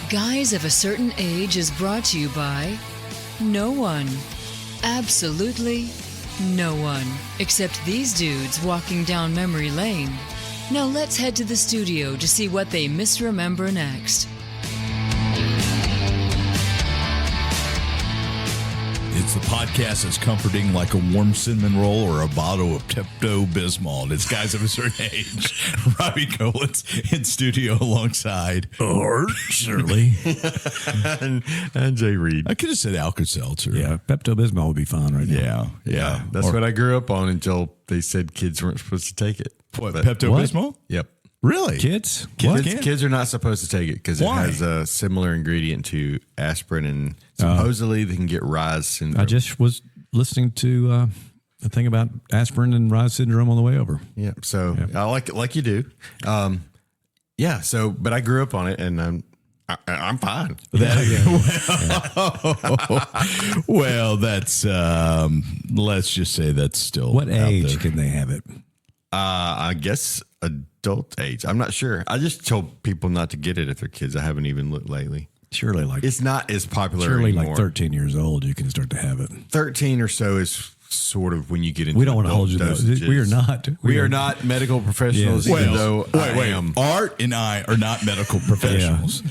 Guys of a Certain Age is brought to you by no one. Absolutely no one. Except these dudes walking down memory lane. Now let's head to the studio to see what they misremember next. It's the podcast that's comforting like a warm cinnamon roll or a bottle of Pepto-Bismol. It's Guys of a Certain Age. Robbie Collins in studio alongside Art Shirley and Jay Reed. I could have said Alka-Seltzer. Yeah, Pepto-Bismol would be fine right now. Yeah. That's what I grew up on until they said kids weren't supposed to take it. What, Pepto-Bismol? Yep. Really? Kids? Kids are not supposed to take it because it Why? has a similar ingredient to aspirin, and supposedly they can get Rise syndrome. I just was listening to a thing about aspirin and Rise syndrome on the way over. Yeah, so I like it like you do. But I grew up on it, and I'm fine. Well, that's let's just say that's still What out age there. can they have it? I guess adult age. I'm not sure. I just told people not to get it if they're kids. I haven't even looked lately. Surely like It's not as popular surely anymore. like 13 years old you can start to have it. 13 or so is sort of when you get into We don't want to hold you adult though. dosages. We are not. We are not medical professionals, Yes. even Well, though I am. Art and I are not medical professionals.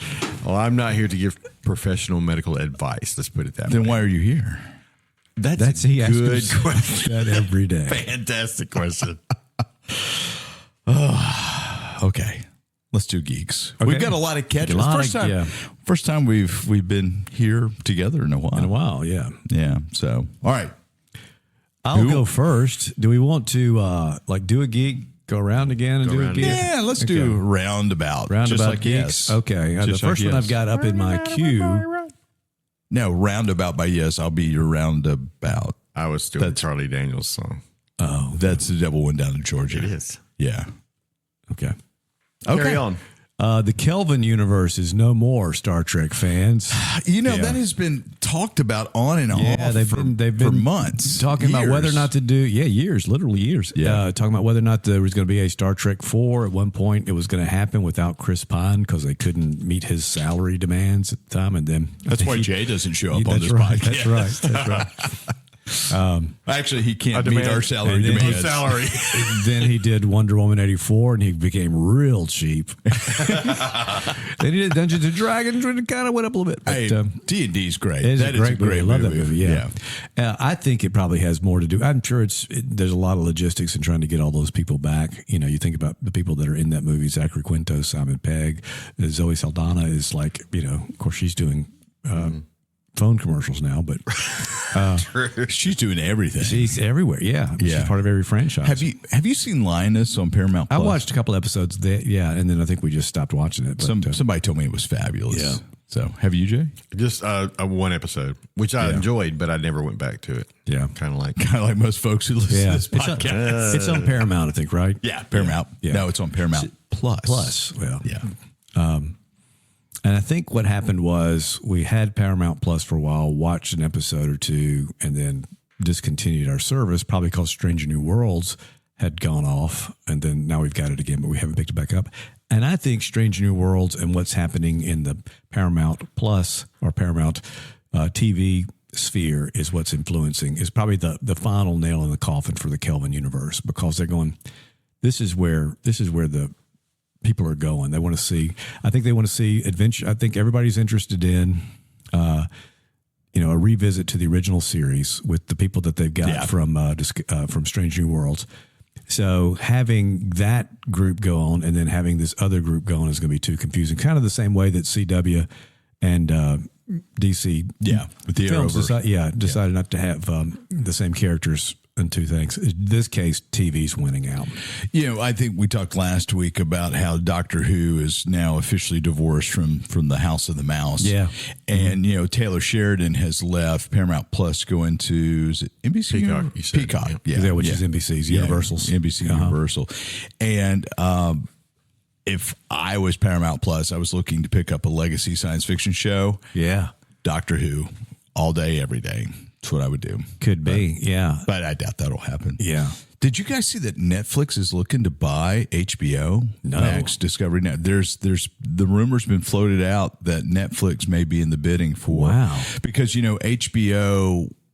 Well, I'm not here to give professional medical advice. Let's put it that Then way. why are you here? That's he asks good us question. that every day. Fantastic question. Okay, let's do Geeks. Okay. We've got a lot of catches. A lot First of- time, yeah. first time we've been here together in a while. In a while, yeah. Yeah. So, all right. I'll go first. Do we want to do a geek, go around again and do a around geek? Yeah, let's do roundabout. Roundabout Just like geeks. yes. Okay. The Just like first one yes. I've got up in my queue. No, roundabout by yes. I'll be your roundabout. I was doing Charlie Daniels' song. Oh, That's the devil went down in Georgia. It is. Yeah. okay. Carry on. The Kelvin universe is no more, Star Trek fans. You know, Yeah. that has been talked about on and Yeah, off they've for been months. talking about whether or years. not to do years, literally years. Yeah. Talking about whether or not there was going to be a Star Trek 4. At one point, it was going to happen without Chris Pine because they couldn't meet his salary demands at the time. And then That's why Jay doesn't show up on that's this right, podcast. That's right. Actually, he can't demand- meet our salary and then demands. Salary. Then he did Wonder Woman 84, and he became real cheap. Then he did Dungeons and Dragons, and it kind of went up a little bit. But, Hey, D&D's great. It is That a great movie. I love that movie. Yeah. I think it probably has more to do. I'm sure there's a lot of logistics in trying to get all those people back. You know, you think about the people that are in that movie: Zachary Quinto, Simon Pegg, Zoe Saldana is like, of course, she's doing phone commercials now, but She's doing everything. she's everywhere. Yeah, Yeah. she's part of every franchise. Have you seen Lioness on Paramount I Plus? watched a couple episodes there, and then I think we just stopped watching it. But, Somebody told me it was fabulous. Yeah. So, have you, Jay? Just a one episode, which I enjoyed, but I never went back to it. yeah, Kind of like Kind of like most folks who listen to this it's on, podcast. it's on Paramount, I think, right? Yeah, Paramount. Yeah. No, it's on Paramount Plus. Plus, well, Yeah. And I think what happened was we had Paramount Plus for a while, watched an episode or two, and then discontinued our service, probably because Stranger New Worlds had gone off. And then now we've got it again, but we haven't picked it back up. And I think Stranger New Worlds and what's happening in the Paramount Plus or Paramount TV sphere is what's influencing, is probably the final nail in the coffin for the Kelvin universe, because they're going, this is where the people are going. They want to see, I think they want to see adventure. I think everybody's interested in, a revisit to the original series with the people that they've got from Strange New Worlds. So having that group go on and then having this other group go on is going to be too confusing. Kind of the same way that CW and DC with the films Arrowverse. decided not to have the same characters in two things. In this case, TV's winning out. I think we talked last week about how Doctor Who is now officially divorced from the House of the Mouse. Yeah. And, Taylor Sheridan has left Paramount Plus going to, is it NBC? Peacock, you said. Peacock. Yeah. Yeah. Which is NBC's, Universal's. NBC Universal. And if I was Paramount Plus, I was looking to pick up a legacy science fiction show. Yeah. Doctor Who all day, every day. That's what I would do. Could be. Yeah. But I doubt that'll happen. Yeah. Did you guys see that Netflix is looking to buy HBO Max Discovery Now? There's the rumor's been floated out that Netflix may be in the bidding for. Wow. Because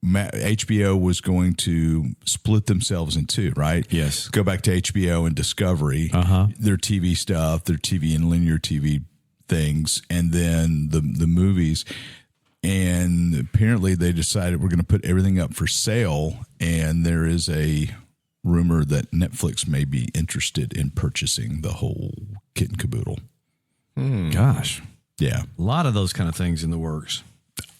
HBO was going to split themselves in two, right? Yes. Go back to HBO and Discovery, their TV stuff, their TV and linear TV things, and then the movies. And apparently they decided we're going to put everything up for sale, and there is a rumor that Netflix may be interested in purchasing the whole kit and caboodle. Gosh. Yeah. A lot of those kind of things in the works.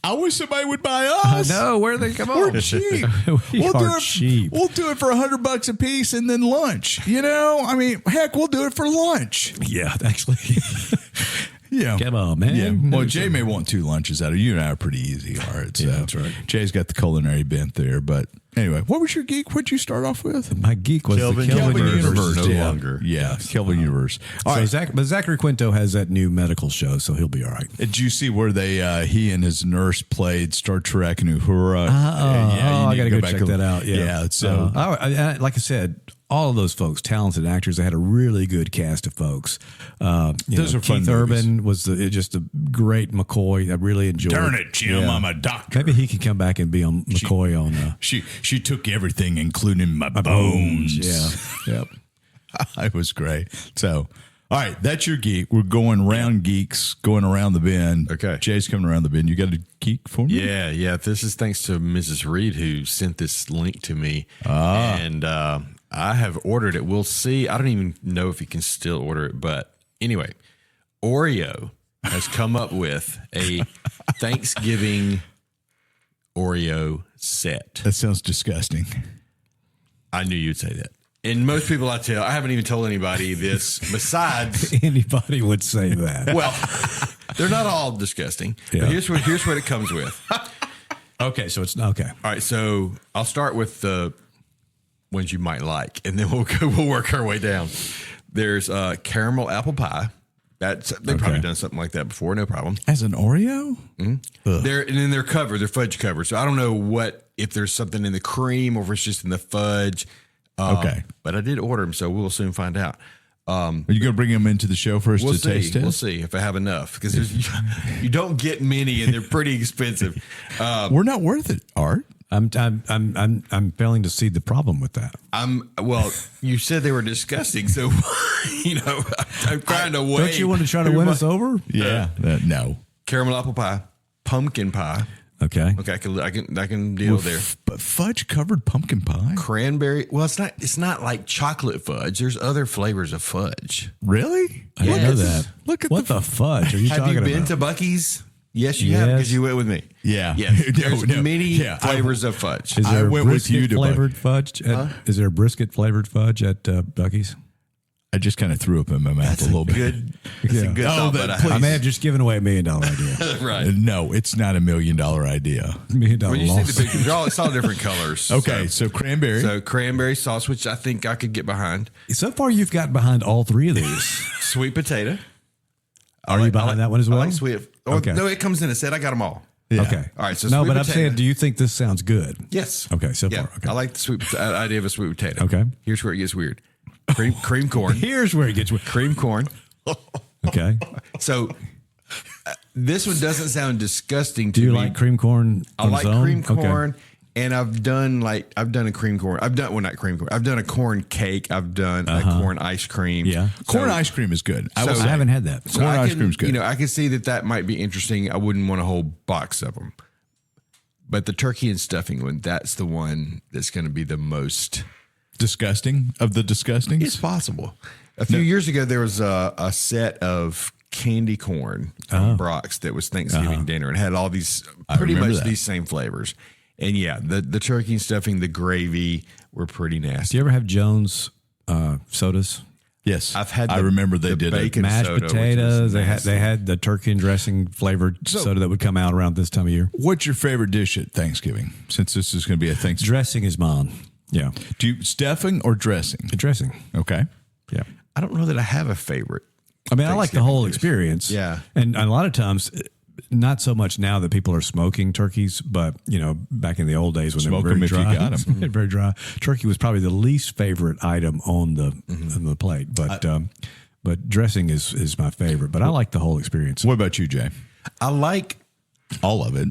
I wish somebody would buy us. No, where they come on? We're cheap. We'll do it cheap. We'll do it for $100 a piece and then lunch. I mean, heck, we'll do it for lunch. Yeah, actually. Yeah. Come on, man. Yeah. Well, Jay may want 2 lunches out of you, and I are pretty easy. All right. So that's right. Jay's got the culinary bent there. But anyway, what was your geek? What'd you start off with? My geek was Kelvin the Kelvin Universe. Universe. No Yeah. longer. Yeah. Kelvin Universe. All right. But Zachary Quinto has that new medical show, so he'll be all right. Did you see where he and his nurse played Star Trek and Uhura? I got to go back check and- that out. Yeah. So like I said, all of those folks, talented actors. They had a really good cast of folks. Those are fun Keith movies. Urban was just a great McCoy. I really enjoyed. darn it, Jim, Yeah. I'm a doctor. Maybe he could come back and be on McCoy on. She took everything, including my bones. Yeah. Yep. It was great. So, all right, that's your geek. We're going round geeks, going around the bend. Okay. Jay's coming around the bend. You got a geek for me? Yeah. This is thanks to Mrs. Reed who sent this link to me. And I have ordered it. We'll see. I don't even know if you can still order it. But anyway, Oreo has come up with a Thanksgiving Oreo set. That sounds disgusting. I knew you'd say that. And most people I haven't even told anybody this besides. Anybody would say that. Well, they're not all disgusting. Yeah. But here's what it comes with. Okay, so it's okay. All right, so I'll start with the ones you might like, and then we'll work our way down. There's caramel apple pie. They've probably done something like that before, no problem. As an Oreo? And then they're covered, they're fudge covered. So I don't know if there's something in the cream or if it's just in the fudge. Okay. But I did order them, so we'll soon find out. Are you going to bring them into the show for us We'll to see. taste it? We'll see if I have enough because you don't get many and they're pretty expensive. We're not worth it, Art. I'm failing to see the problem with that. Well, you said they were disgusting, so I'm trying to wait. Don't you want to try to win us over? Yeah. No. Caramel apple pie, pumpkin pie. Okay. Okay, I can deal there. But fudge covered pumpkin pie? Cranberry. Well, it's not like chocolate fudge. There's other flavors of fudge. Really? I didn't know Yes. that. Look at what the fudge are you Have talking you been about? to Buc-ee's? Yes, you have Yes. because you went with me. Yeah. Yes. No, There's no. many Yeah, flavors of fudge. Is I there went with you brisket to flavored fudge? Is there a brisket flavored fudge at Buc-ee's? I just kind of threw up in my mouth a little bit. That's a good thought, that- but please. I may have just given away $1 million idea. right. No, it's not $1 million idea. $1 million When you see loss. the pictures, it's all different colors. Okay, so cranberry. So cranberry sauce, which I think I could get behind. So far, you've gotten behind all 3 of these. Sweet potato. Are you behind that one as well? I like sweet. Okay. No, it comes in a set. I got them all. Yeah. Okay. All right, so no, sweet but I'm potato. saying, do you think this sounds good? Yes. Okay, so Yeah, far. Okay. I like the idea of a sweet potato. Okay. Here's where it gets weird. Cream corn. Here's where it gets weird. Cream corn. Okay. So this one doesn't sound disgusting to Do you me. like cream corn? I on like its own? cream Okay. corn, and I've done a cream corn. Not cream corn. I've done a corn cake. I've done a corn ice cream. Yeah. Corn ice cream is good. I will so- say. I haven't had that. So Corn I ice can, cream's good. I can see that might be interesting. I wouldn't want a whole box of them. But the turkey and stuffing one, that's the one that's going to be the most. Disgusting of the disgustings? It's possible. A few years ago, there was a set of candy corn from Brock's that was Thanksgiving dinner and had all these pretty remember much that. these same flavors. And yeah, the turkey and stuffing, the gravy were pretty Do nasty. you ever have Jones sodas? Yes. I've had I remember they the did it. bacon Mashed soda, which potatoes. was They nasty. had the turkey and dressing flavored soda that would come out around this time of year. What's your favorite dish at Thanksgiving? Since this is going to be a Thanksgiving. Dressing is mine. Yeah. Do you stuffing or dressing? Dressing. Okay. Yeah. I don't know that I have a favorite. I mean, I like the whole Thanksgiving dish. experience. Yeah. And a lot of times not so much now that people are smoking turkeys, but back in the old days when Smoke they were 'em very if you dry, got 'em. very dry. Turkey was probably the least favorite item on the plate, but dressing is my favorite. But I like the whole experience. What about you, Jay? I like. All of it.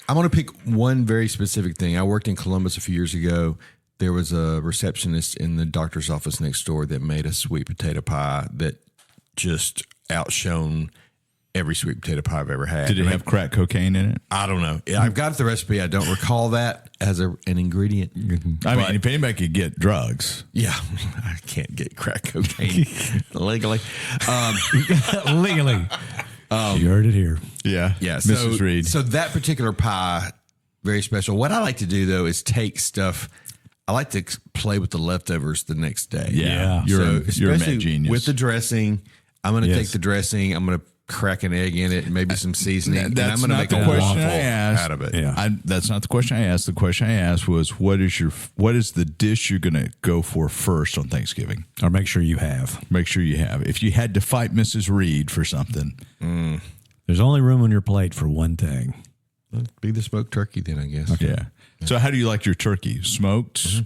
I'm going to pick one very specific thing. I worked in Columbus a few years ago. There was a receptionist in the doctor's office next door that made a sweet potato pie that just outshone every sweet potato pie I've ever had. Did it have crack cocaine in it? I don't know. I've got the recipe. I don't recall that as an ingredient. I mean, if anybody could get drugs. Yeah, I can't get crack cocaine legally. Legally, you heard it here. Yeah. Yeah, Mrs. Reed. So that particular pie, very special. What I like to do though is take stuff. I like to play with the leftovers the next day. Yeah. You're a mad genius. With the dressing. I'm going to Yes. take the dressing. I'm going to crack an egg in it and maybe some seasoning. And I'm That's going to not make the a question waffle I asked. out of it. Yeah. That's not the question I asked. The question I asked was, what is the dish you're going to go for first on Thanksgiving? Or make sure you have. Make sure you have. If you had to fight Mrs. Reed for something, There's only room on your plate for one thing. Be the smoked turkey then, I guess. yeah. So how do you like your turkey? Smoked?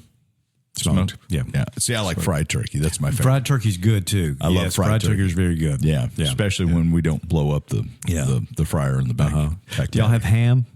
Smoked. Yeah. Yeah. See, I like fried turkey. That's my favorite. Fried turkey's good too. I love fried turkey. turkey is very good. Yeah. Especially when we don't blow up the fryer in the back. Do y'all have ham?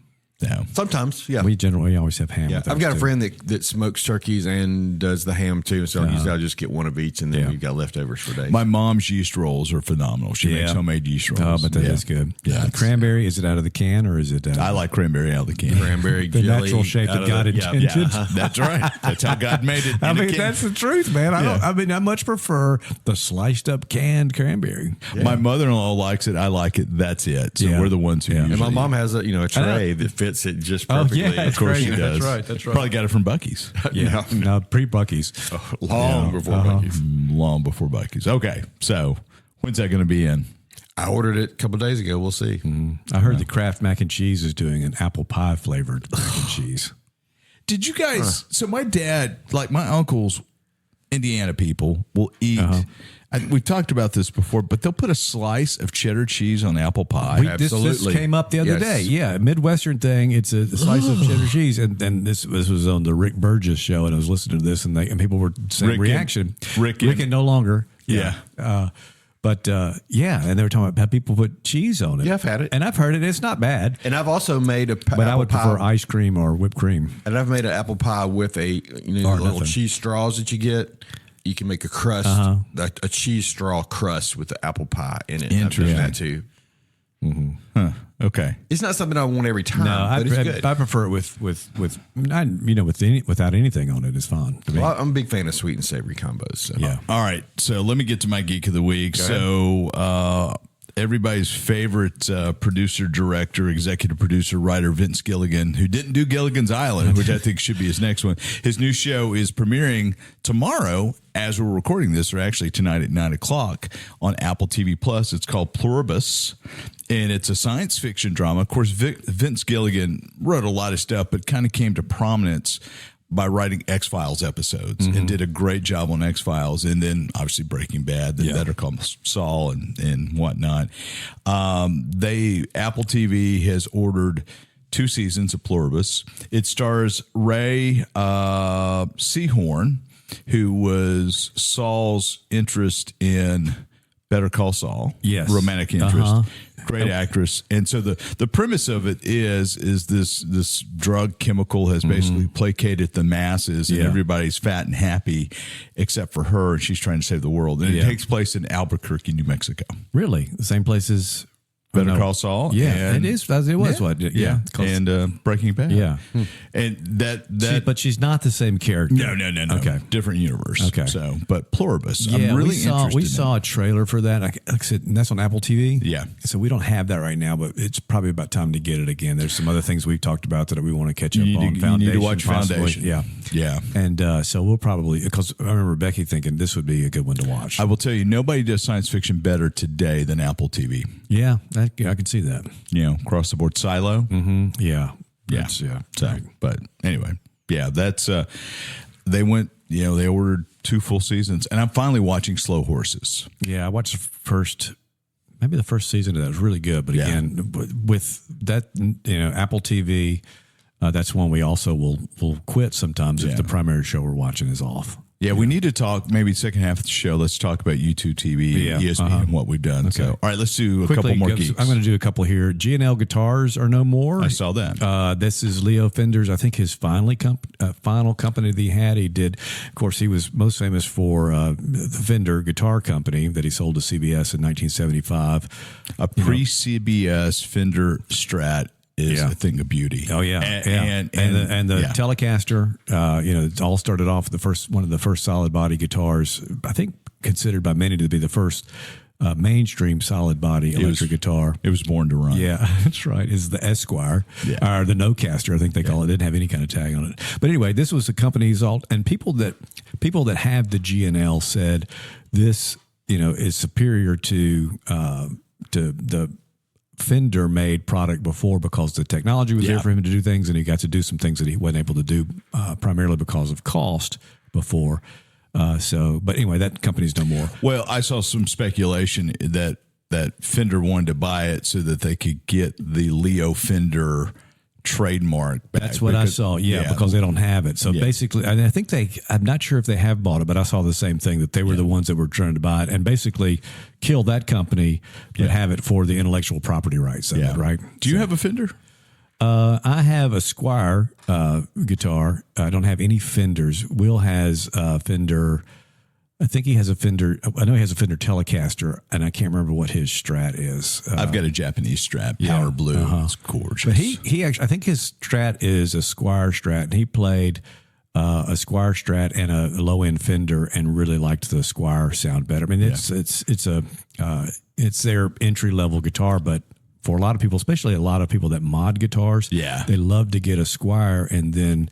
Yeah. Sometimes, yeah. We generally always have ham. Yeah, with I've ours, got a too. friend that smokes turkeys and does the ham too. So usually I'll just get one of each, and then we've got leftovers for days. My mom's yeast rolls are phenomenal. She makes homemade yeast rolls. Oh, but that is good. Yeah. Cranberry, is it out of the can or is it? I like cranberry out of the can. Cranberry the jelly natural shape out that of God the- intended. That's right. That's how God made it. I in a mean, can. that's the truth, man. I much prefer the sliced up canned cranberry. My mother-in-law likes it. I like it. That's it. So Yeah. we're the ones who Yeah. usually. And my mom has a tray that fits it just Oh, perfectly. yeah, of course, great. she does. That's right. That's right. Probably got it from Buc-ee's. Yeah, no, pre-Buc-ee's. Long before Buc-ee's. Long before Buc-ee's. Okay, so when's that going to be in? I ordered it a couple of days ago. We'll see. I heard the Kraft mac and cheese is doing an apple pie flavored mac and cheese. Did you guys? So my dad, like my uncles, Indiana people, will eat. We've talked about this before, but they'll put a slice of cheddar cheese on apple pie. This Absolutely. came up the other Yes. day. Yeah, Midwestern thing. It's a slice of cheddar cheese, and this was on the Rick Burgess show, and I was listening to this, and people were saying Rick and- reaction. Rick and no longer. Yeah. and they were talking about how people put cheese on it. Yeah, I've had it. and I've heard it. It's not bad, And I've also made a but I would prefer ice cream or whipped cream. And I've made an apple pie with a Or little nothing. cheese straws that you get. You can make a crust, a cheese straw crust with the apple pie in it. I've done that too. Okay. It's not something I want every time, but it's good. I prefer it with not without anything on it. It's fine to me. Well, I'm a big fan of sweet and savory combos. So. Yeah. All right. So let me get to my geek of the week. So everybody's favorite producer, director, executive producer, writer, Vince Gilligan, who didn't do Gilligan's Island, which I think should be his next one. His new show is premiering tomorrow as we're recording this, or actually tonight at 9:00 on Apple TV Plus. It's called Pluribus, and it's a science fiction drama. Of course, Vince Gilligan wrote a lot of stuff, but kind of came to prominence by writing X-Files episodes and did a great job on X-Files, and then obviously Breaking Bad, then Better Call Saul and whatnot. Apple TV has ordered 2 seasons of Pluribus. It stars Ray Seahorn, who was Saul's interest in Better Call Saul. Yes. Romantic interest. Great actress. And so the premise of it is this drug chemical has basically placated the masses, and everybody's fat and happy except for her, and she's trying to save the world. And it takes place in Albuquerque, New Mexico. Really, the same place as Better Call Saul. Yeah, and, it is. It was what? Yeah. And Breaking Bad. Yeah. And But she's not the same character. No. Okay. Different universe. Okay. So, but Pluribus. Yeah, I'm really we interested saw a trailer for that. Like I said, and that's on Apple TV. Yeah. So we don't have that right now, but it's probably about time to get it again. There's some other things we've talked about that we want to catch up on. You need to watch possibly. Foundation. Yeah. Yeah. And so we'll probably, because I remember Becky thinking this would be a good one to watch. I will tell you, nobody does science fiction better today than Apple TV. Yeah, I can see that. You know, across the board, Silo. Yeah. Yeah. That's- yeah. So, but anyway, that's they went. They ordered 2 full seasons, and I'm finally watching Slow Horses. Yeah, I watched the first maybe the first season of that was really good. But again, with that, Apple TV, that's one we also will quit sometimes if the primary show we're watching is off. Yeah, we need to talk, maybe second half of the show, let's talk about YouTubeTV, ESPN, and what we've done. Okay. So, all right, let's do a couple more geeks. I'm going to do a couple here. G&L Guitars are no more. I saw that. This is Leo Fender's, I think, his final company that he had. He did, of course, he was most famous for the Fender Guitar Company that he sold to CBS in 1975. A pre-CBS Fender Strat is a thing of beauty. Oh yeah, and the Telecaster. It all started off one of the first solid body guitars. I think considered by many to be the first mainstream solid body electric guitar. It was born to run. Yeah, that's right. It's the Esquire or the Nocaster. I think they call it. It didn't have any kind of tag on it. But anyway, this was the company's alt, and people that have the G&L said this is superior to the Fender made product before because the technology was there for him to do things, and he got to do some things that he wasn't able to do primarily because of cost before. But anyway, that company's no more. Well, I saw some speculation that Fender wanted to buy it so that they could get the Leo Fender trademark back. That's what I saw. Yeah, because they don't have it. So basically, I think I'm not sure if they have bought it, but I saw the same thing, that they were the ones that were trying to buy it and basically kill that company but have it for the intellectual property rights of it, right? Do you have a Fender? I have a Squier guitar. I don't have any Fenders. Will has a Fender. I think he has a Fender. I know he has a Fender Telecaster, and I can't remember what his Strat is. I've got a Japanese Strat, Power Blue. It's gorgeous. But he actually, I think his Strat is a Squier Strat, and he played a Squier Strat and a low end Fender, and really liked the Squier sound better. I mean, it's their entry level guitar, but for a lot of people, especially a lot of people that mod guitars, they love to get a Squier and then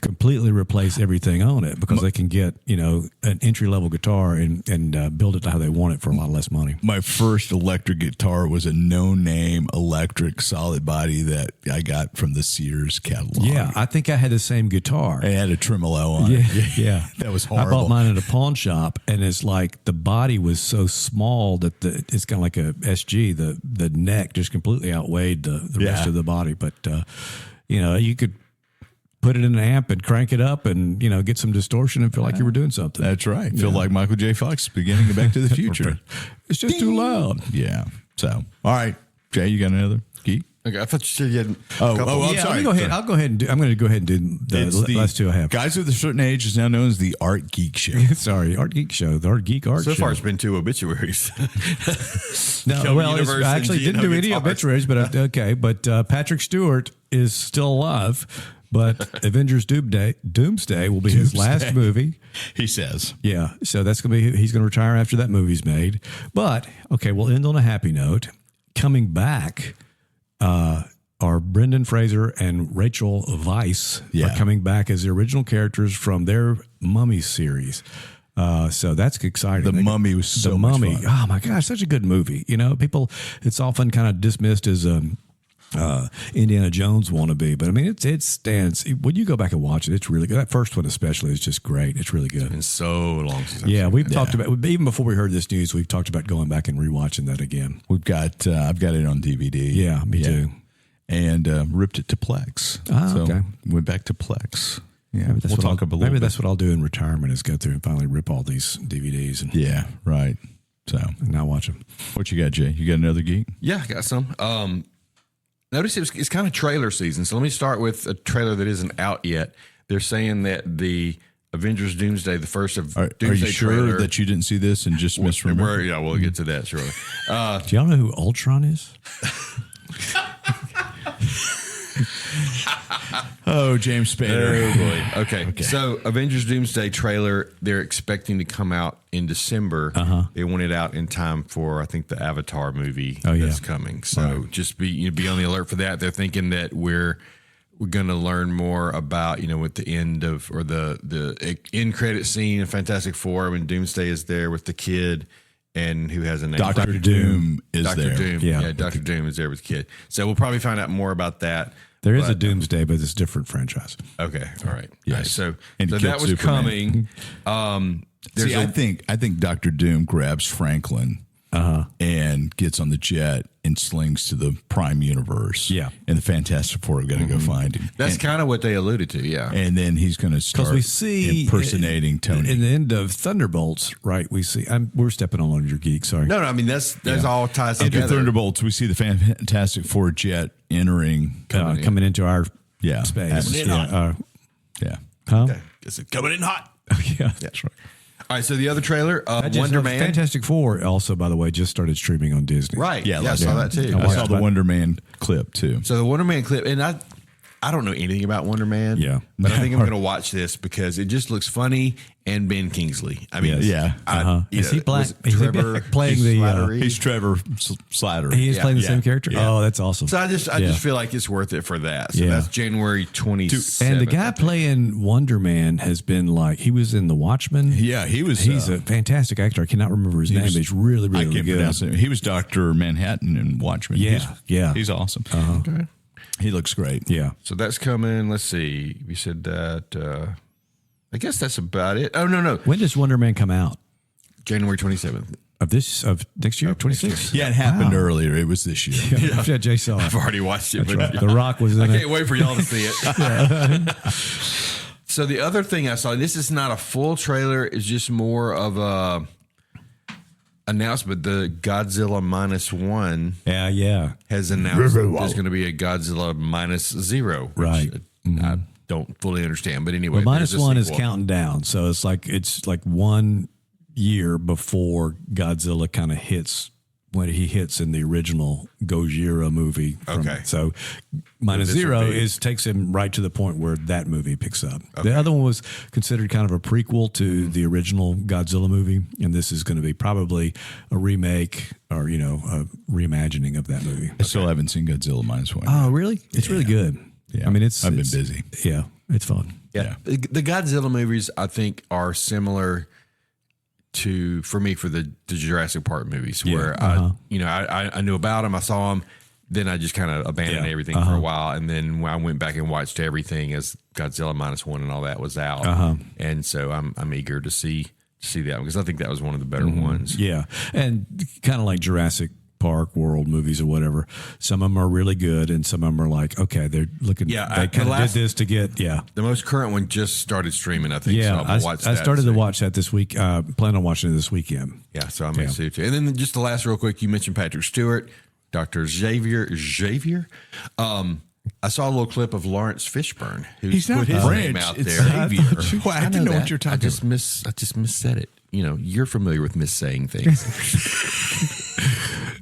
completely replace everything on it because they can get an entry level guitar and build it to how they want it for a lot less money. My first electric guitar was a no name electric solid body that I got from the Sears catalog. Yeah, I think I had the same guitar. It had a tremolo on it. Yeah, that was horrible. I bought mine at a pawn shop, and it's like the body was so small that it's kind of like a SG. The neck just completely outweighed the rest of the body. But you could put it in an amp and crank it up and, get some distortion and feel like you were doing something. That's right. Feel like Michael J. Fox beginning of Back to the Future. It's just too loud. Yeah. So, all right. Jay, you got another geek? Okay, I thought you said you had I'm sorry. I'm going to go ahead and do the last two I have. Guys with a Certain Age is now known as the Art Geek Show. Sorry, Art Geek Show. The Art Geek Art Show. So far, it's been 2 obituaries. I actually didn't do any obituaries, but okay. But Patrick Stewart is still alive. But Avengers Doomsday will be his last movie. He says. Yeah. So that's going to be, he's going to retire after that movie's made. But, okay, we'll end on a happy note. Coming back are Brendan Fraser and Rachel Weisz are coming back as the original characters from their Mummy series. So that's exciting. The Mummy was so much fun. Oh, my gosh, such a good movie. People, it's often kind of dismissed as Indiana Jones wannabe, but I mean it stands. When you go back and watch it, it's really good. That first one especially is just great. It's really good. It's been so long since we've talked about, even before we heard this news, we've talked about going back and rewatching that again. I've got it on DVD. Yeah, me too. And ripped it to Plex. Okay. Went back to Plex. Yeah, maybe that's what I'll do in retirement is go through and finally rip all these DVDs. And right. So and now watch them. What you got, Jay? You got another geek? Yeah, I got some. Notice it's kind of trailer season. So let me start with a trailer that isn't out yet. They're saying that the Avengers Doomsday, the first of Doomsday are you sure trailer, that you didn't see this and just misremember? Yeah, we'll get to that shortly. Do y'all know who Ultron is? Oh, James Spader. Oh, boy. Okay. So Avengers Doomsday trailer, they're expecting to come out in December. They want it out in time for, I think, the Avatar movie that's coming. So just be on the alert for that. They're thinking that we're going to learn more about, with the end of, or the end credit scene of Fantastic Four when Doomsday is there with the kid. And who has a name? Dr. Doom is there. Doom. Yeah, Dr. Doom is there with the kid. So we'll probably find out more about that. There is a Doomsday, but it's a different franchise. Okay, all right. Yes. So that was Superman. coming. I think Dr. Doom grabs Franklin and gets on the jet and slings to the Prime Universe. Yeah. And the Fantastic Four are going to go find him. That's kind of what they alluded to. Yeah. And then he's going to start we see impersonating Tony. In the end of Thunderbolts, right? We see. we're stepping on your geek. Sorry. No, I mean that's all ties After together. Thunderbolts, we see the Fantastic Four jet entering. Coming into our Yeah. space. Coming in Yeah. Yeah. Huh? It's coming in hot. Yeah, that's right. All right, so the other trailer, Wonder Man. Fantastic Four, also, by the way, just started streaming on Disney. Right. Yeah, I saw that too. I saw the Wonder Man clip too. So the Wonder Man clip, and I don't know anything about Wonder Man. Yeah. But I think I'm going to watch this because it just looks funny. And Ben Kingsley. I mean, Yeah. Is he black? was Is he Trevor playing the? Slattery? He's Trevor Slattery. He is playing the same character. Yeah. Oh, that's awesome. So I just feel like it's worth it for that. So Yeah. that's January 27th. And the guy playing Wonder Man has been like, he was in The Watchmen. Yeah, he was. He's a fantastic actor. I cannot remember his name, but he's really, I really can't good. pronounce it. He was Dr. Manhattan in Watchmen. Yeah, He's awesome. Okay. He looks great. Yeah. So that's coming. Let's see. We said that. I guess that's about it. Oh, no. When does Wonder Man come out? January 27th. Of next year, 26? Yeah, it happened earlier. It was this year. Yeah, Jay saw I've it. already watched it. That's But right. The Rock was in I it. can't wait for y'all to see it. So the other thing I saw, this is not a full trailer. It's just more of a announcement. The Godzilla -1 Yeah. has announced that there's going to be a Godzilla -0, which Right. I don't fully understand. But anyway, Well, there's a -1 is sequel. counting down. So it's like 1 year before Godzilla kind of hits when he hits in the original Gojira movie. Okay. So This -0 would be- takes him right to the point where that movie picks up. The other one was considered kind of a prequel to the original Godzilla movie, and this is going to be probably a remake or a reimagining of that movie. I still haven't seen Godzilla -1. Oh, really? It's really good. Yeah. I mean, I've been busy. Yeah, it's fun. Yeah. The Godzilla movies, I think, are similar to, for me, for the Jurassic Park movies, where I knew about them, I saw them, then I just kind of abandoned everything for a while, and then when I went back and watched everything as Godzilla -1 and all that was out, and so I'm eager to see that because I think that was one of the better ones. Yeah, and kind of like Jurassic Park World movies or whatever. Some of them are really good, and some of them are like, okay, they're looking. Yeah, they kind the of last- did this to get. Yeah, The most current one just started streaming, I think. yeah. so I'm gonna watch I that started to soon. watch that this week. Plan on watching it this weekend. Yeah, so I'm excited too. And then just the last real quick, you mentioned Patrick Stewart, Dr. Xavier. I saw a little clip of Lawrence Fishburne, who's He's not put his French. name out It's there. Xavier. Well, I didn't know what you're talking I just missaid it. You're familiar with missaying things.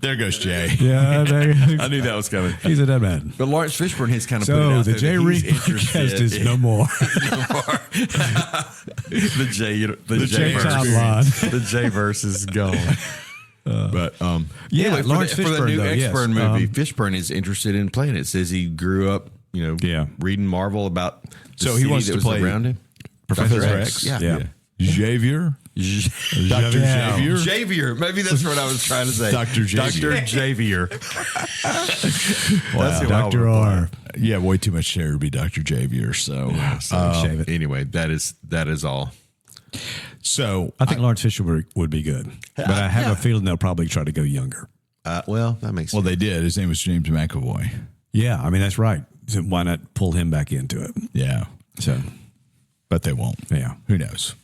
There goes Jay. Yeah, I knew that was coming. he's a dead man. But Lawrence Fishburne has kind of put it So out the there Jay that Reed he's podcast interested is no more. the J Jay verse. timeline. The J verse is gone. But Yeah, anyway, Lawrence for the Fishburne, new though, yes. Fishburne movie, Fishburne is interested in playing it. Says he grew up, reading Marvel about. The So he city wants that to was play around him. Professor Dr. X. Yeah. Xavier? Dr. Yeah. Xavier? Javier. Maybe that's what I was trying to say. Dr. Xavier. Dr. Javier. Wow. That's who I would Dr. R. reply. Yeah, way too much hair to be Dr. Xavier. So, Shave it. Anyway, that is all. so I think Lawrence Fishburne would be good, but I have a feeling they'll probably try to go younger. Well, that makes well, sense. they did. His name was James McAvoy. Yeah, I mean that's right. So why not pull him back into it? Yeah, So but they won't. yeah, Who knows?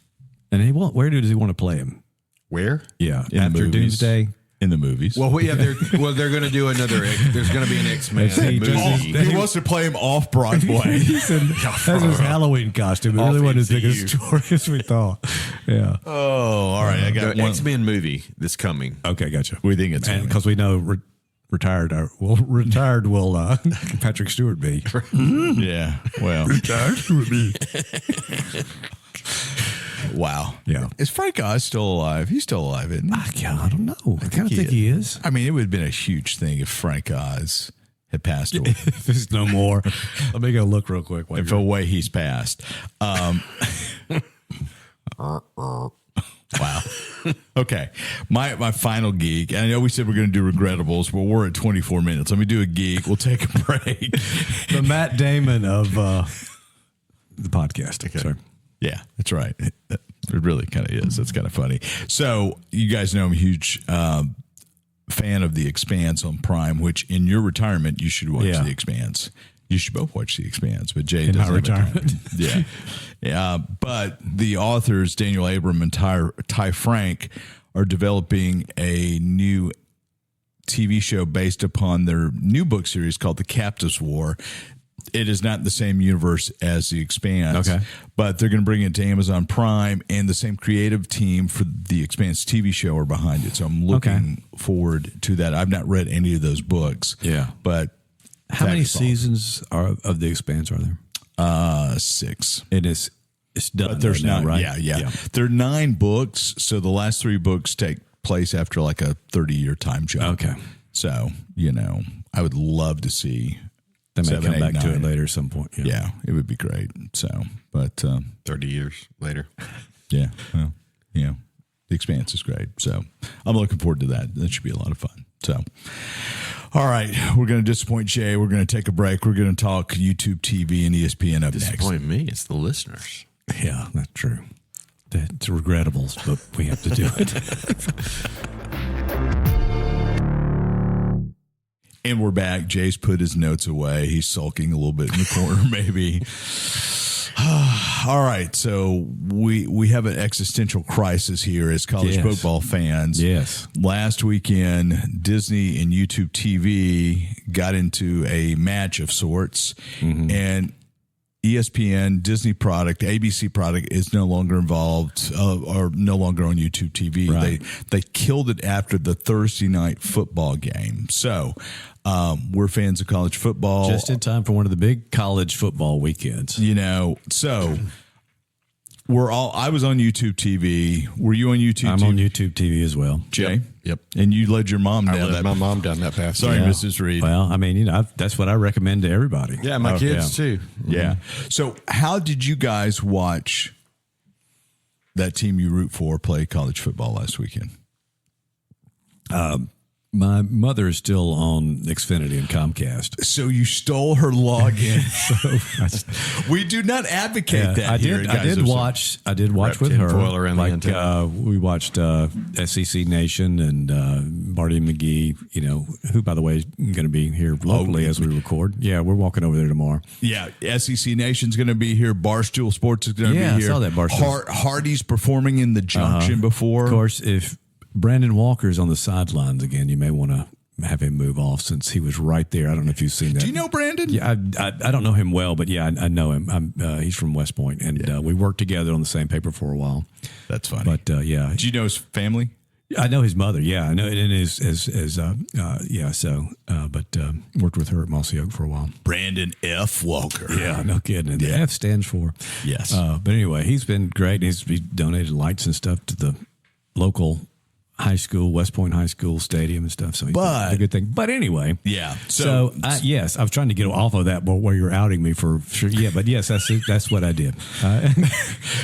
and he won't. Where does he want to play him? Where? Yeah, In the after movies. Doomsday. In the movies. Well, they're going to do another. There's going to be an X-Men He movie. just- he wants to play him off Broadway. That's his Halloween costume. It really wasn't as big a story as we thought. Yeah. Oh, all right. I got The one. X-Men movie that's coming. Okay, gotcha. We think it's And because we know retired will Patrick Stewart be. yeah. Well, wow. Yeah. Is Frank Oz still alive? He's still alive, isn't he? I don't know. I kind of think he is. I mean, it would have been a huge thing if Frank Oz had passed away. If there's no more. Let me go look real quick. If the way he's passed. Wow. Okay. My final geek. And I know we said we're going to do regrettables, but we're at 24 minutes. Let me do a geek. We'll take a break. The Matt Damon of the podcast. Okay. Sorry. Yeah, that's right. It really kind of is. That's kind of funny. So you guys know I'm a huge fan of The Expanse on Prime, which in your retirement you should watch Yeah. The Expanse. You should both watch The Expanse, but Jay In my doesn't have retirement. time. Yeah. But the authors, Daniel Abram and Ty Frank, are developing a new TV show based upon their new book series called The Captives War. It is not the same universe as The Expanse, Okay. but they're going to bring it to Amazon Prime, and the same creative team for The Expanse TV show are behind it. So I'm looking forward to that. I've not read any of those books. Yeah. But How many that's all. seasons of The Expanse are there? 6. It's done. But there's now, not, right? yeah. There are 9 books, so the last 3 books take place after like a 30-year time jump. Okay. So, I would love to see. They may 7, come 8, back to 9. it later at some point. Yeah, it would be great. So, but 30 years later. yeah, well, The Expanse is great. So I'm looking forward to that. That should be a lot of fun. So, all right, we're going to disappoint Jay. We're going to take a break. We're going to talk YouTube TV and ESPN up next. Disappoint me. It's the listeners. Yeah, that's true. It's regrettable, but we have to do it. And we're back. Jay's put his notes away. He's sulking a little bit in the corner, maybe. All right, so we have an existential crisis here as college Yes. football fans. Yes. Last weekend, Disney and YouTube TV got into a match of sorts, and ESPN, Disney product, ABC product is no longer involved or no longer on YouTube TV. Right. They killed it after the Thursday night football game. So we're fans of college football. Just in time for one of the big college football weekends. So I was on YouTube TV. Were you on YouTube I'm TV? on YouTube TV as well. Jay? Yep. And you led your mom I down led that. my mom down that path. Sorry, Yeah. Mrs. Reed. Well, I mean, that's what I recommend to everybody. Yeah, my kids too. Yeah. So how did you guys watch that team you root for play college football last weekend? My mother is still on Xfinity and Comcast. So you stole her login. We do not advocate that. I here did. at I did Guys watch. I did watch Wrapped with in her. foil around the antenna. We watched SEC Nation and Marty McGee. Who, by the way, is going to be here locally as we record. Yeah, we're walking over there tomorrow. Yeah, SEC Nation's going to be here. Barstool Sports is going to Yeah, I be here. saw that, Barstool. Hardy's performing in the Junction before. Of course, if Brandon Walker's on the sidelines again, you may want to have him move off since he was right there. I don't know if you've seen that. Do you know Brandon? Yeah, I don't know him well, but yeah, I know him. He's from West Point, and we worked together on the same paper for a while. That's funny. But yeah, Do you know his family? I know his mother. Yeah, I know, and worked with her at Mossy Oak for a while. Brandon F. Walker. Yeah, no kidding. And the F stands for Yes. But anyway, he's been great. He's donated lights and stuff to the local high school, West Point High School stadium and stuff. So he's done a good thing. But anyway, Yeah. So yes, I was trying to get off of that, but where you're outing me for sure. Yeah, but yes, that's what I did.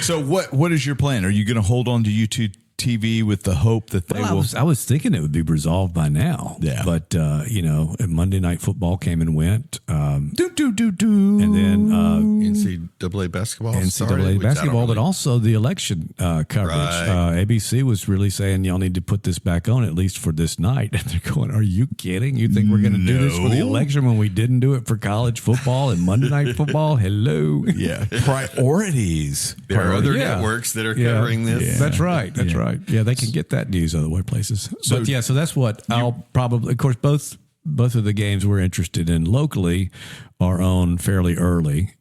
So what is your plan? Are you going to hold on to YouTube TV with the hope that they will? I was thinking it would be resolved by now. Yeah. But Monday Night Football came and went. And then NCAA basketball. NCAA basketball, but also the election coverage. Right. ABC was really saying y'all need to put this back on at least for this night. And they're going, "Are you kidding? You think we're going to do this for the No. election when we didn't do it for college football and Monday Night Football?" Hello. Yeah. Priorities. There are other Yeah. networks that are covering this. Yeah. That's right. That's right. Yeah, they can get that news other places. So that's what I'll probably. Of course, both of the games we're interested in locally are on fairly early.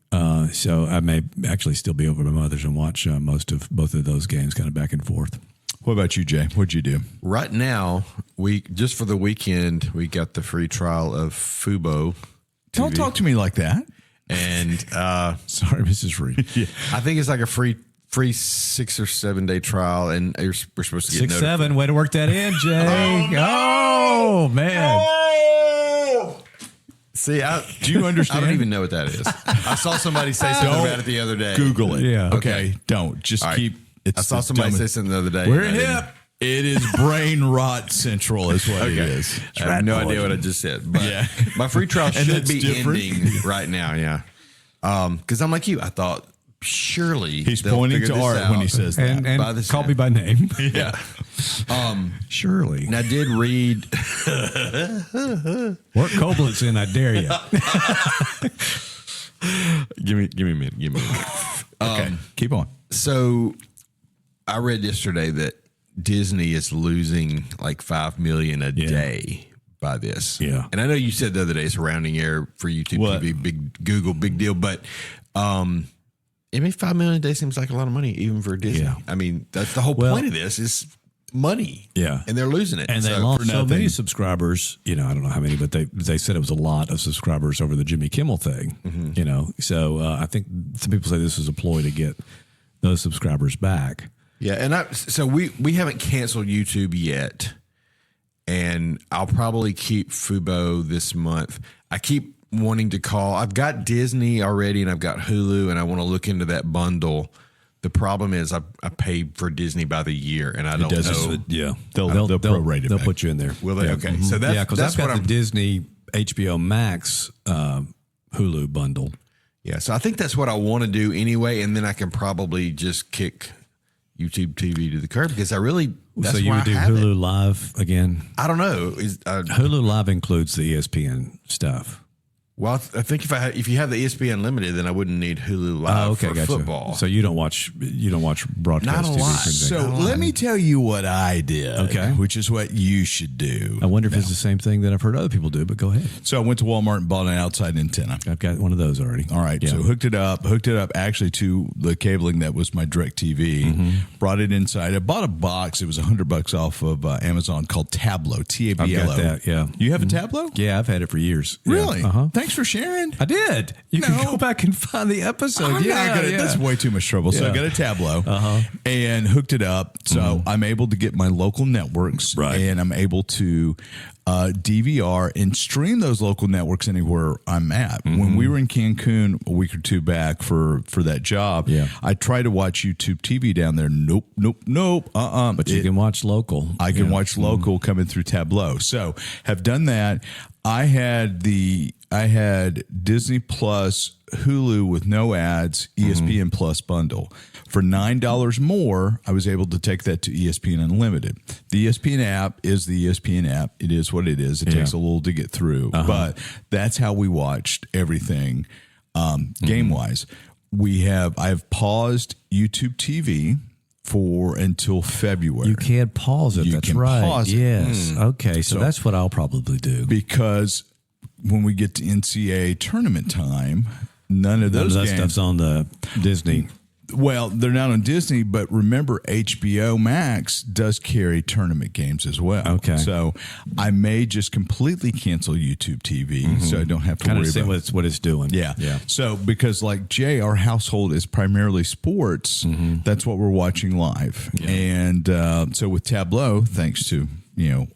So I may actually still be over at my mother's and watch most of both of those games, kind of back and forth. What about you, Jay? What'd you do? Right now, we just for the weekend, we got the free trial of Fubo. Don't talk to me like that. And Sorry, Mrs. Reed. I think it's like a free 6 or 7 day trial, and we're supposed to get 6, 7. Way to work that in, Jay. Oh, man. See, Do you understand? I don't even know what that is. I saw somebody say something about it the other day. Google it. Yeah. Okay. Don't just All right. keep. It's I saw the somebody say dumbest- something the other day. We're and I didn't- hip. It is brain rot central, is what it is. I have no idea what I just said, but Yeah. my free trial And should that's be different. ending right now. Yeah. Cause I'm like you, I thought surely He's they'll pointing figure to this Art out when he says that. And by this call time. me by name. Yeah. Surely. And I did read. Work Koblenz in, I dare you. Give me a minute. Okay, keep on. So I read yesterday that Disney is losing like $5 million a day by this. Yeah. And I know you said the other day it's a rounding error for YouTube What? TV, big Google, big deal. But I mean, $5 million a day seems like a lot of money, even for Disney. Yeah. I mean, that's the whole point of this is money. Yeah. And they're losing it. And they So- lost for so nothing. many subscribers. I don't know how many, but they said it was a lot of subscribers over the Jimmy Kimmel thing. So I think some people say this is a ploy to get those subscribers back. Yeah, and so we haven't canceled YouTube yet, and I'll probably keep Fubo this month. I keep wanting to call. I've got Disney already, and I've got Hulu, and I want to look into that bundle. The problem is I pay for Disney by the year, and I don't know. Yeah, They'll prorate it They'll back. put you in there. Will they? Yeah. Okay, so that's because that's I've what got I'm. the Disney HBO Max Hulu bundle. Yeah, so I think that's what I want to do anyway, and then I can probably just kick YouTube TV to the curb because I really. That's So you why would do I have Hulu it. Live again? I don't know. Hulu Live includes the ESPN stuff. Well, I think if you have the ESPN Unlimited, then I wouldn't need Hulu Live for gotcha. football. So you don't watch broadcast Not a TV. lot. for So example. let me tell you what I did, Okay. which is what you should do. I wonder if it's the same thing that I've heard other people do, but go ahead. So I went to Walmart and bought an outside antenna. I've got one of those already. All right, Yeah. so hooked it up actually to the cabling that was my DirecTV. Brought it inside. I bought a box. It was $100 off of Amazon called Tableau. TABLO. I've got that, yeah. You have a Tableau? Yeah, I've had it for years. Yeah. Really? Uh-huh. Thanks for sharing. I did. You can No. go back and find the episode. I'm yeah, not gonna. yeah. That's way too much trouble. So I Yeah. got a Tableau and hooked it up. So I'm able to get my local networks, Right. and I'm able to DVR and stream those local networks anywhere I'm at. When we were in Cancun a week or two back for that job, Yeah. I tried to watch YouTube TV down there. Nope. But you can watch local. I can Yeah. watch local coming through Tableau. So have done that. I had Disney Plus, Hulu with no ads, ESPN Plus bundle. For $9 more, I was able to take that to ESPN Unlimited. The ESPN app is the ESPN app. It is what it is. It takes a little to get through, but that's how we watched everything game wise. I've paused YouTube TV until February. You can pause it. You That's can right. pause it. Yes. Okay. So that's what I'll probably do. Because when we get to NCAA tournament time, none of those That games. stuff's on the Disney. Well, they're not on Disney, but remember, HBO Max does carry tournament games as well. Okay. So I may just completely cancel YouTube TV so I don't have to Kind worry of see about what it's doing. Yeah. Yeah. So because like Jay, our household is primarily sports. That's what we're watching live. And so with Tableau, thanks to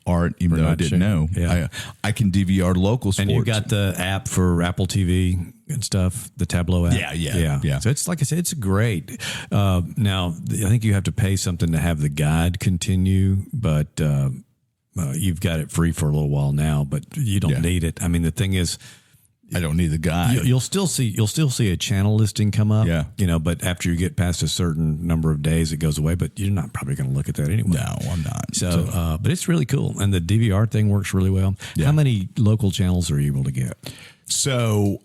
Art, even though I not didn't know, Yeah. I can DVR local sports. And you got the app for Apple TV and stuff, the Tableau app. Yeah. So it's like I said, it's great. Now, I think you have to pay something to have the guide continue, but you've got it free for a little while now, but you don't need it. I mean, the thing is, I don't need the guide. you'll still see a channel listing come up. Yeah. But after you get past a certain number of days, it goes away. But you're not probably going to look at that anyway. No, I'm not. So, but it's really cool, and the DVR thing works really well. Yeah. How many local channels are you able to get? So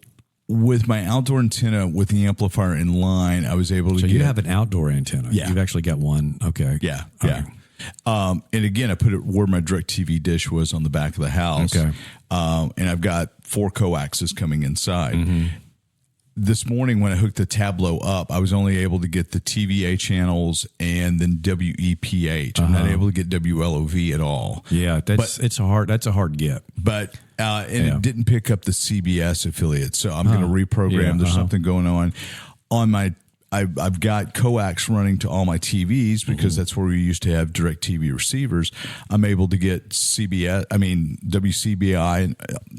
with my outdoor antenna with the amplifier in line, I was able to So get. you have an outdoor antenna. Yeah. You've actually got one. Okay. Yeah. All Yeah. right. And again, I put it where my DirecTV dish was on the back of the house. Okay. And I've got 4 coaxes coming inside. This morning when I hooked the Tableau up, I was only able to get the TVA channels and then WEPH. I'm not able to get WLOV at all. Yeah, that's a hard get. But it didn't pick up the CBS affiliate, so I'm going to reprogram. Yeah, There's something going on my. I've got coax running to all my TVs because that's where we used to have DirecTV receivers. I'm able to get WCBI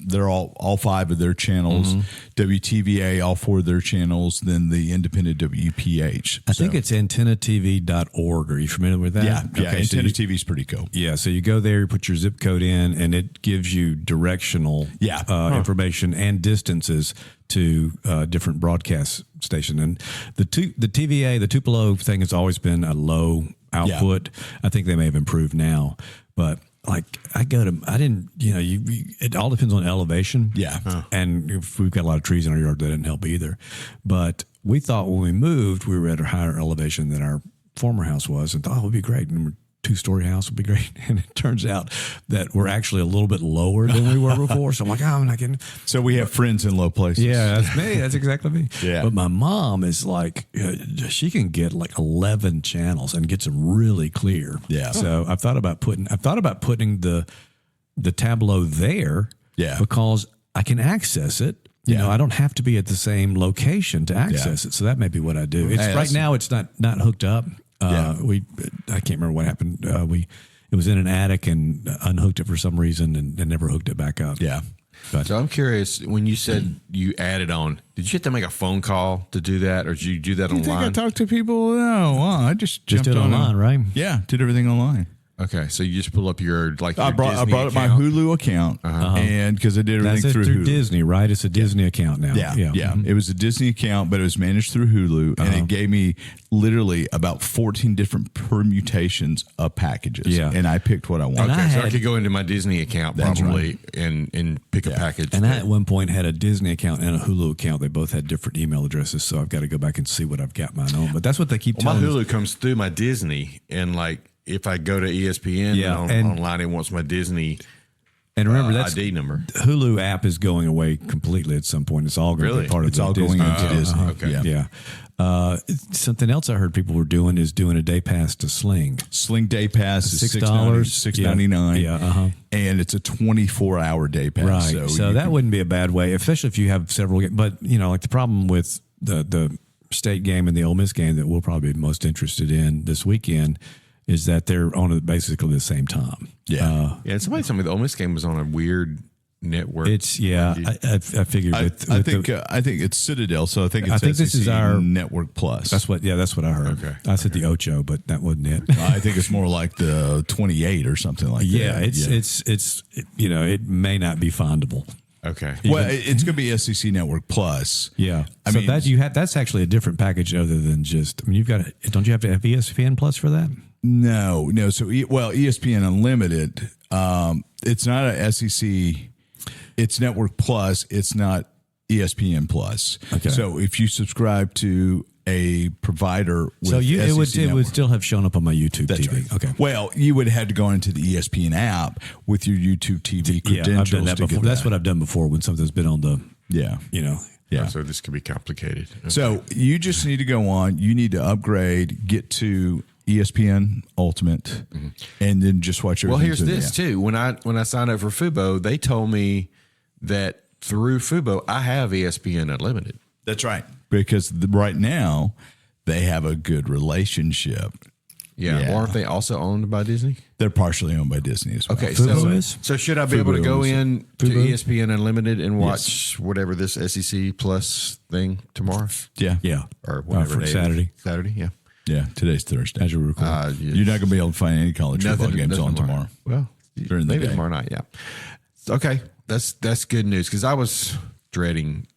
they're all 5 of their channels. WTVA, all 4 of their channels. Then the independent WPH. I think it's antennatv.org. Are you familiar with that? Yeah. Okay, so Antenna TV is pretty cool. yeah, so you go there, you put your zip code in, and it gives you directional information and distances to different broadcast station. And the TVA, the Tupelo thing has always been a low output. I think they may have improved now, but like I didn't, it all depends on elevation. Yeah. And if we've got a lot of trees in our yard, that didn't help either. But we thought when we moved, we were at a higher elevation than our former house was, and thought it would be great. And 2-story house would be great. And it turns out that we're actually a little bit lower than we were before. So I'm like, I'm not getting. So we have friends in low places. Yeah, that's me. That's exactly me. Yeah. But my mom is like, she can get like 11 channels and gets them really clear. Yeah. So I've thought about putting the Tableau there. Yeah. Because I can access it. You know, I don't have to be at the same location to access it. So that may be what I do. It's right now. It's not hooked up. I can't remember what happened. It was in an attic and unhooked it for some reason and never hooked it back up. Yeah. But So I'm curious, when you said you added on, did you have to make a phone call to do that, or did you do that You think I online? talked to people? No, I just just jumped did it on online, right? Yeah, did everything online. Okay, so you just pull up your I Disney brought up my account? Hulu account, and because I did That's everything it through through Hulu. Disney, right? It's a Disney account now. Yeah. Mm-hmm. It was a Disney account, but it was managed through Hulu, and it gave me literally about 14 different permutations of packages. Yeah. And I picked what I wanted. Okay, so I had- could go into my Disney account That's probably and pick a package. And I at one point had a Disney account and a Hulu account. They both had different email addresses, so I've got to go back and see what I've got mine on. But that's what they keep my telling us. Hulu comes through my Disney, and like if I go to ESPN and online, it wants my Disney And remember, that's ID number. Hulu app is going away completely at some point. It's all going to Really? be part of It's the all going Disney. into Disney. Okay. Yeah. Something else I heard people were doing is doing a day pass to Sling. Sling Day Pass is $6, $6.99. Yeah, And it's a 24-hour day pass. Right. So you that can- wouldn't be a bad way, especially if you have several. But, like the problem with the state game and the Ole Miss game that we'll probably be most interested in this weekend is that they're on at basically the same time. Yeah. Yeah, and somebody told me the Ole Miss game was on a weird network. It's I figured. I think it's Citadel, so I think it's I think this is SEC our- Network Plus. that's what I heard. Okay. I said the Ocho, but that wasn't it. I think it's more like the 28 or something like Yeah, that. it's it may not be findable. okay. Well, it's going to be SEC Network Plus. Yeah, I so mean- that's actually a different package other than just. I mean, don't you have to have ESPN Plus for that? No. So ESPN Unlimited. It's not a SEC. It's Network Plus. It's not ESPN Plus. Okay. So if you subscribe to a provider, with So it would SEC Network- still have shown up on my YouTube That's TV. right. Okay. Well, you would have had to go into the ESPN app with your YouTube TV credentials. Yeah, I've done that to before. get That's what I've done before when something's been on the. Yeah. Yeah. So this could be complicated. So you just need to go on. You need to upgrade, get to ESPN Ultimate, and then just watch everything. Well, here's through the this app. too. When I signed up for Fubo, they told me that through Fubo I have ESPN Unlimited. That's right. Because right now they have a good relationship. Yeah. Yeah. Aren't they also owned by Disney? They're partially owned by Disney as well. Okay. Fubo is? So should I be able to go owns it. in to Fubo? ESPN Unlimited and watch whatever this SEC Plus thing tomorrow Yeah. Yeah. or whatever for day it is? Saturday. Saturday. Yeah. Yeah. Today's Thursday. As you record. You're not going to be able to find any college football games on tomorrow. Well, During the maybe day. tomorrow night. Yeah. Okay, that's good news because I was dreading.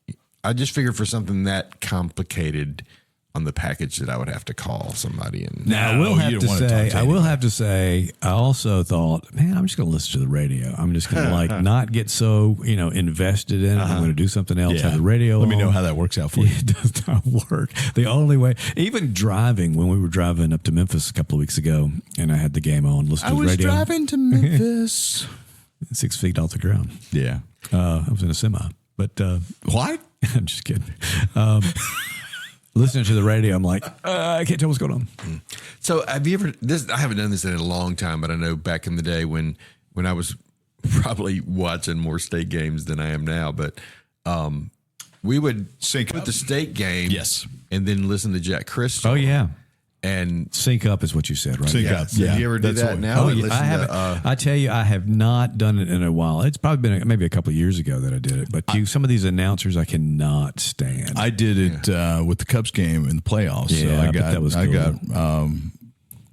I just figured for something that complicated on the package that I would have to call somebody and. Now, I will you have don't to want to say, talk to I will anybody. have to say, I also thought, man, I'm just going to listen to the radio. I'm just going to not get so invested in it. I'm going to do something else. Have the radio. Let me know on. how that works out for you. It does not work. The only way, even driving, when we were driving up to Memphis a couple of weeks ago, and I had the game on, listened I to the was radio, driving to Memphis. 6 feet off the ground. Yeah. I was in a semi, but What? I'm just kidding. Listening to the radio, I'm like, I can't tell what's going on. So have you ever? I haven't done this in a long time, but I know back in the day when I was probably watching more state games than I am now, but we would Sync put up. the state game, Yes. and then listen to Jack Crystal. Oh yeah, And sync up is what you said, right? Sync yeah, up. so Yeah, do you ever do that's that what- now? Oh, And yeah, listen I haven't. to, I tell you, I have not done it in a while. It's probably been maybe a couple of years ago that I did it. But some of these announcers I cannot stand. I did it with the Cubs game in the playoffs. Yeah, so I bet that was I cool. got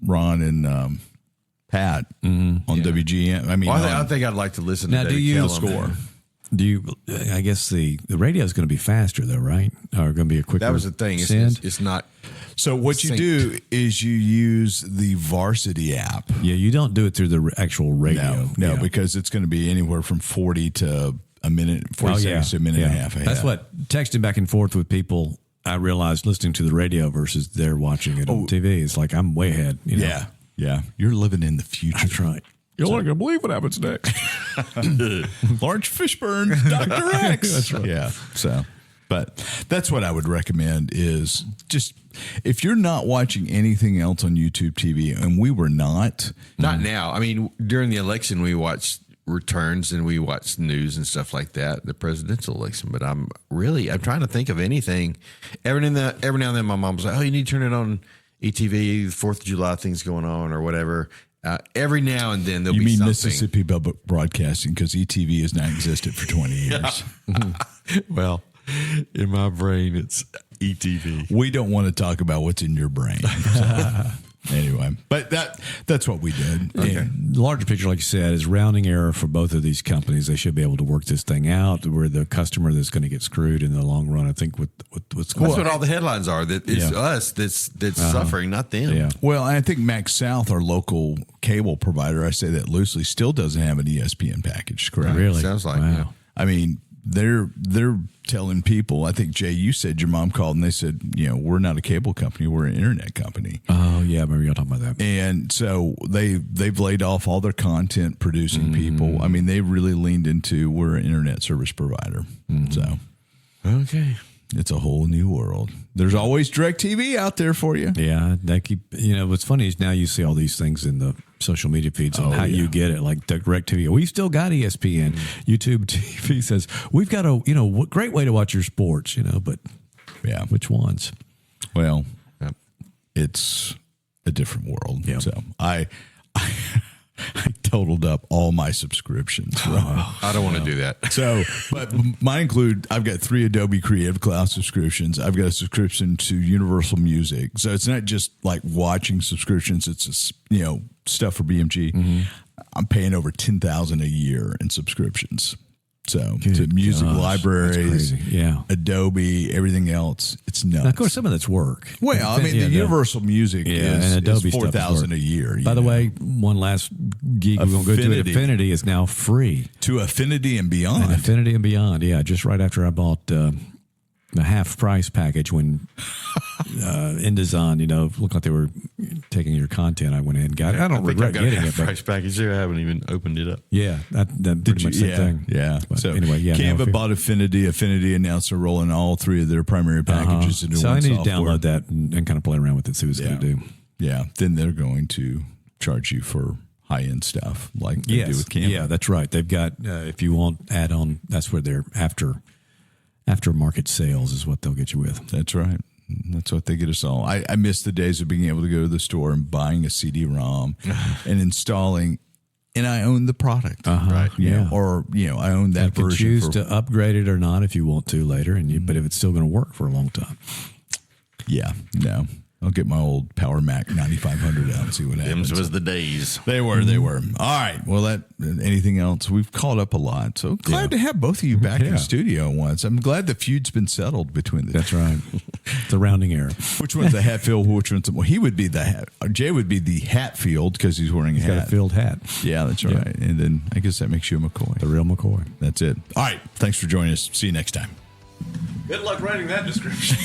Ron and Pat on WGN. I mean, I think I'd like to listen Now, to do David you Kellum. score? Do you? I guess the radio is going to be faster though, right? Or going to be a quicker. That was the thing. Send? It's not. so what you synced. do is you use the Varsity app. Yeah, you don't do it through the actual radio. No, Yeah. because it's going to be anywhere from 40 to a minute, 40 seconds to a minute and a half ahead. That's what texting back and forth with people. I realized listening to the radio versus they're watching it on TV. It's like I'm way ahead. You know? Yeah, yeah. You're living in the future. That's right. You're not going to believe what happens next. Lawrence Fishburne, Dr. X. That's right. Yeah. So, but that's what I would recommend is just if you're not watching anything else on YouTube TV, and we were not. Not now. I mean, during the election, we watched returns and we watched news and stuff like that, the presidential election. But I'm trying to think of anything. Every now and then, my mom was like, "Oh, you need to turn it on ETV. 4th of July things going on or whatever." Every now and then there'll You be mean something. Mississippi Public Broadcasting because ETV has not existed for 20 years. Well, in my brain, it's ETV. We don't want to talk about what's in your brain. So, anyway, but that's what we did. Okay. The larger picture, like you said, is rounding error for both of these companies. They should be able to work this thing out. We're the customer that's going to get screwed in the long run. I think what's going That's what all the headlines are. That it's us that's suffering, not them. Yeah. Well, I think Max South, our local cable provider, I say that loosely, still doesn't have an ESPN package. Correct? Really? Sounds like Wow. yeah. I mean, they're telling people. I think Jay, you said your mom called and they said, we're not a cable company, we're an internet company. Oh yeah, I remember y'all talking about that. And so they've laid off all their content producing people. I mean, they really leaned into we're an internet service provider. So Okay. it's a whole new world. There's always DirecTV out there for you. Yeah, they keep. What's funny is now you see all these things in the social media feeds on how you get it, like DirecTV. We've still got ESPN. YouTube TV says we've got a great way to watch your sports. But Yeah. which ones? Well, Yep. it's a different world. Yeah. So I totaled up all my subscriptions. I don't want to do that. So, but mine include, I've got 3 Adobe Creative Cloud subscriptions. I've got a subscription to Universal Music. So it's not just like watching subscriptions. It's, stuff for BMG. I'm paying over $10,000 a year in subscriptions. So to music gosh, libraries, that's crazy. Yeah. Adobe, everything else, it's nuts. Now, of course, some of that's work. Well, I mean, the Universal Music is and Adobe stuff is $4,000 work. a year. By the way, one last geek we're going to go to. Affinity. Affinity is now free. To Affinity and beyond. And Affinity and beyond. Yeah, just right after I bought the half price package when InDesign, looked like they were taking your content. I went in and got it. I don't regret getting it. But Price package there. I haven't even opened it up. yeah, that pretty much the same thing. Yeah. But so anyway, yeah. Canva bought Affinity. Affinity announced they're rolling all 3 of their primary packages into So one I need software. to download that and kind of play around with it, see what it's going to do. Yeah. Then they're going to charge you for high-end stuff like they do with Canva. Yeah, that's right. They've got, if you want add-on, that's where they're aftermarket sales is what they'll get you with. That's right. That's what they get us all. I miss the days of being able to go to the store and buying a CD-ROM and installing, and I own the product, right? Yeah. Or I own that You can version. choose to upgrade it or not if you want to later, but if it's still going to work for a long time. Yeah, no. I'll get my old Power Mac 9500 out and see what happens. Them's was the days. They were. All right. Well, anything else? We've caught up a lot. So glad to have both of you back in the studio once. I'm glad the feud's been settled between the That's right. It's a rounding error. Which one's the Hatfield? Which one's he would be the hat. Jay would be the Hatfield because he's wearing a He's got hat. a filled hat. Yeah, that's right. And then I guess that makes you a McCoy. The real McCoy. That's it. All right. Thanks for joining us. See you next time. Good luck writing that description.